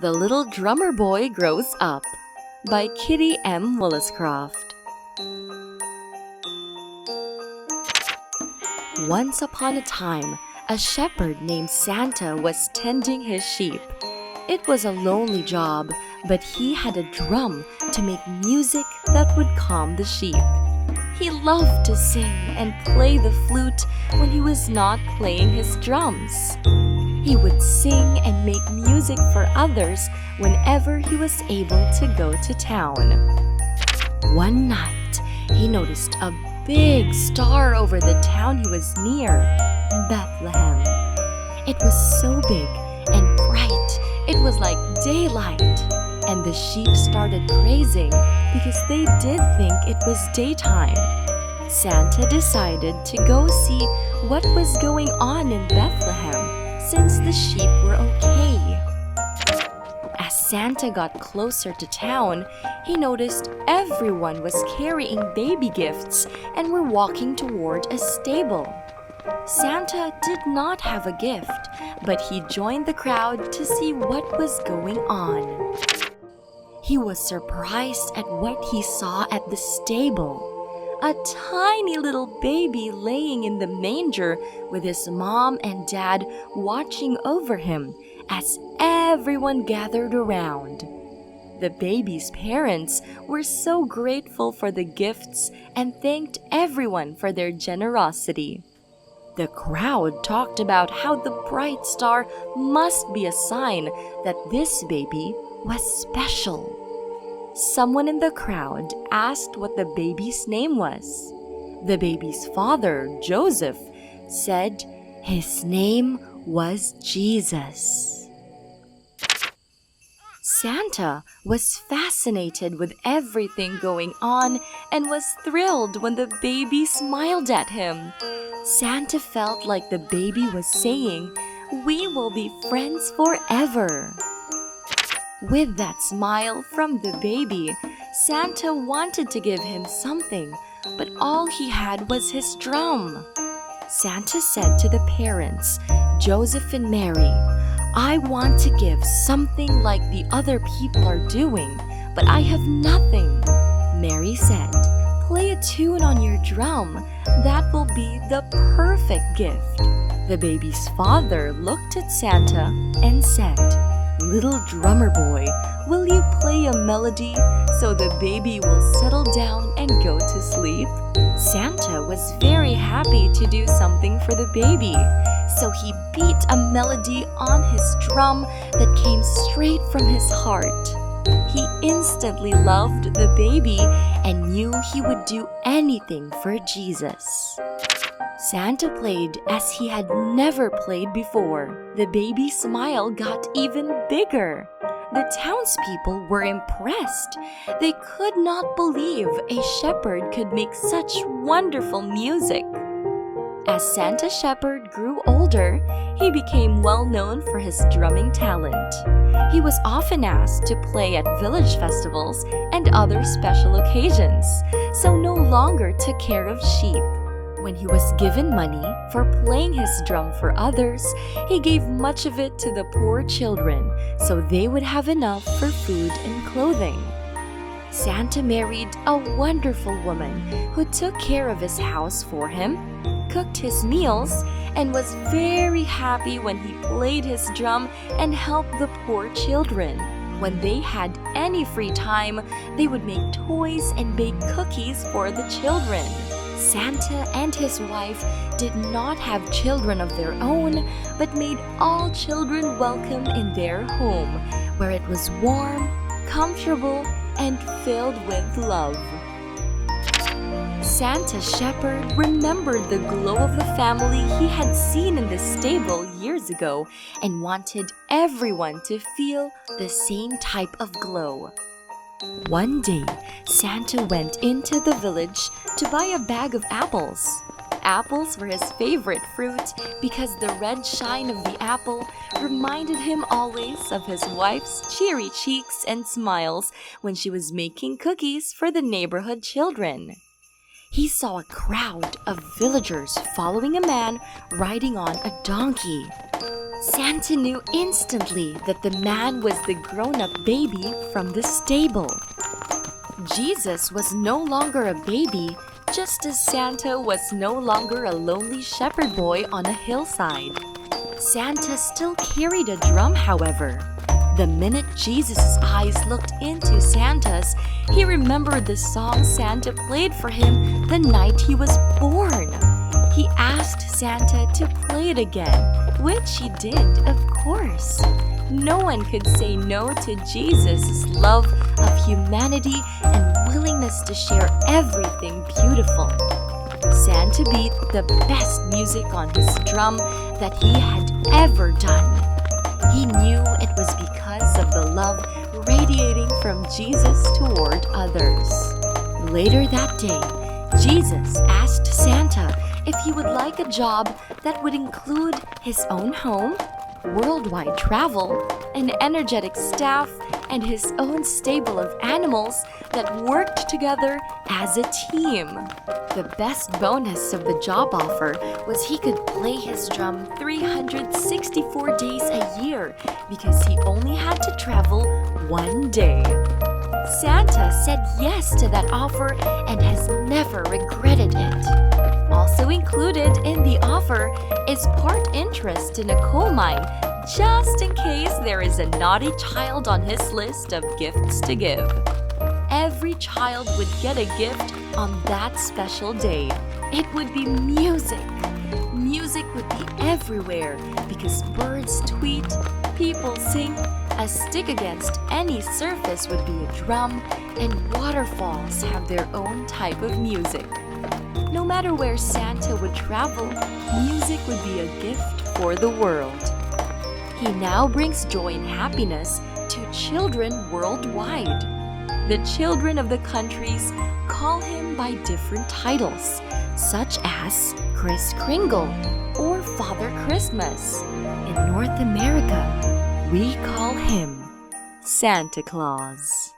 The Little Drummer Boy Grows Up by Kittie M. Woolliscroft. Once upon a time, a shepherd named Santa was tending his sheep. It was a lonely job, but he had a drum to make music that would calm the sheep. He loved to sing and play the flute when he was not playing his drums. He would sing and make music for others whenever he was able to go to town. One night, he noticed a big star over the town he was near, Bethlehem. It was so big and bright, it was like daylight, and the sheep started grazing because they did think it was daytime. Santa decided to go see what was going on in Bethlehem, since the sheep were okay. As Santa got closer to town, he noticed everyone was carrying baby gifts and were walking toward a stable. Santa did not have a gift, but he joined the crowd to see what was going on. He was surprised at what he saw at the stable. A tiny little baby laying in the manger with his mom and dad watching over him as everyone gathered around. The baby's parents were so grateful for the gifts and thanked everyone for their generosity. The crowd talked about how the bright star must be a sign that this baby was special. Someone in the crowd asked what the baby's name was. The baby's father, Joseph, said his name was Jesus. Santa was fascinated with everything going on and was thrilled when the baby smiled at him. Santa felt like the baby was saying, "We will be friends forever." With that smile from the baby, Santa wanted to give him something, but all he had was his drum. Santa said to the parents, Joseph and Mary, "I want to give something like the other people are doing, but I have nothing." Mary said, "Play a tune on your drum. That will be the perfect gift." The baby's father looked at Santa and said, "Little drummer boy, will you play a melody so the baby will settle down and go to sleep?" Santa was very happy to do something for the baby, so he beat a melody on his drum that came straight from his heart. He instantly loved the baby and knew he would do anything for Jesus. Santa played as he had never played before. The baby's smile got even bigger. The townspeople were impressed. They could not believe a shepherd could make such wonderful music. As Santa Shepherd grew older, he became well known for his drumming talent. He was often asked to play at village festivals and other special occasions, so no longer took care of sheep. When he was given money for playing his drum for others, he gave much of it to the poor children so they would have enough for food and clothing. Santa married a wonderful woman who took care of his house for him, cooked his meals, and was very happy when he played his drum and helped the poor children. When they had any free time, they would make toys and bake cookies for the children. Santa and his wife did not have children of their own, but made all children welcome in their home, where it was warm, comfortable, and filled with love. Santa Shepherd remembered the glow of the family he had seen in the stable years ago and wanted everyone to feel the same type of glow. One day, Santa went into the village to buy a bag of apples. Apples were his favorite fruit because the red shine of the apple reminded him always of his wife's cheery cheeks and smiles when she was making cookies for the neighborhood children. He saw a crowd of villagers following a man riding on a donkey. Santa knew instantly that the man was the grown-up baby from the stable. Jesus was no longer a baby, just as Santa was no longer a lonely shepherd boy on a hillside. Santa still carried a drum, however. The minute Jesus' eyes looked into Santa's, he remembered the song Santa played for him the night he was born. He asked Santa to play it again, which he did, of course. No one could say no to Jesus' love of humanity and willingness to share everything beautiful. Santa beat the best music on his drum that he had ever done. He knew it was because of the love radiating from Jesus toward others. Later that day, Jesus asked Santa if he would like a job that would include his own home, worldwide travel, an energetic staff, and his own stable of animals that worked together as a team. The best bonus of the job offer was he could play his drum 364 days a year because he only had to travel one day. Santa said yes to that offer and has never regretted it. Also included in the offer is part interest in a coal mine, just in case there is a naughty child on his list of gifts to give. Every child would get a gift on that special day. It would be music. Music would be everywhere because birds tweet, people sing, a stick against any surface would be a drum, and waterfalls have their own type of music. No matter where Santa would travel, music would be a gift for the world. He now brings joy and happiness to children worldwide. The children of the countries call him by different titles, such as Kris Kringle or Father Christmas. In North America, we call him Santa Claus.